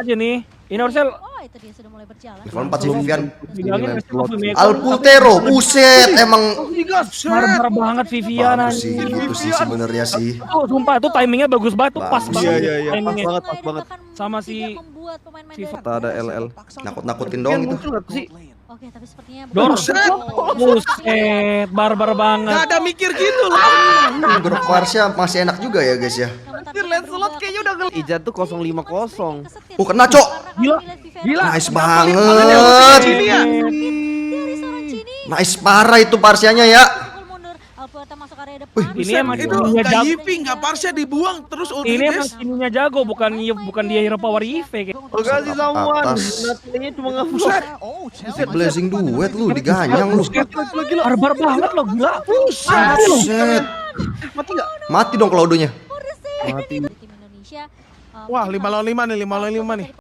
aja nih. Ini harusnya Oh, itu dia sudah mulai berjalan. Level 4 sih Vivian. bilangin Alputero, buset, emang barbar banget Vivian bagus sih gitu sih sebenarnya sih. Tuh, sumpah tuh timingnya bagus banget tuh, pas Bagus. banget Iya, pas timingnya. banget, pas banget. Sama si Kita ada LL. Nakut-nakutin doang itu. Muncul gak sih? Oke, tapi sepertinya Dor, Oh. buset, barbar banget. Gak ada mikir gitu lah. Grup Varsnya masih enak juga ya guys ya. Anjir, Lancelot kayaknya udah Ijan tuh 050. Oh, kena, Cok. Gila. Nice banget. Cini ya? Nice parah itu Parsianya ya. Ini emang Itu ininya gak jago. Yipi, gak Parsnya dibuang terus ulti Ini emang guys. ininya jago, bukan dia hero power EV. Oke sih someone. Atas. Natalinya cuma Buset. Buset, blazing duet lu diganyang lu. Barbar banget loh, gila. Buset. Mati gak? Mati dong Claudio-nya. Mati. Tim Indonesia. Wah 5 lawan 5 nih, 5 lawan 5 nih.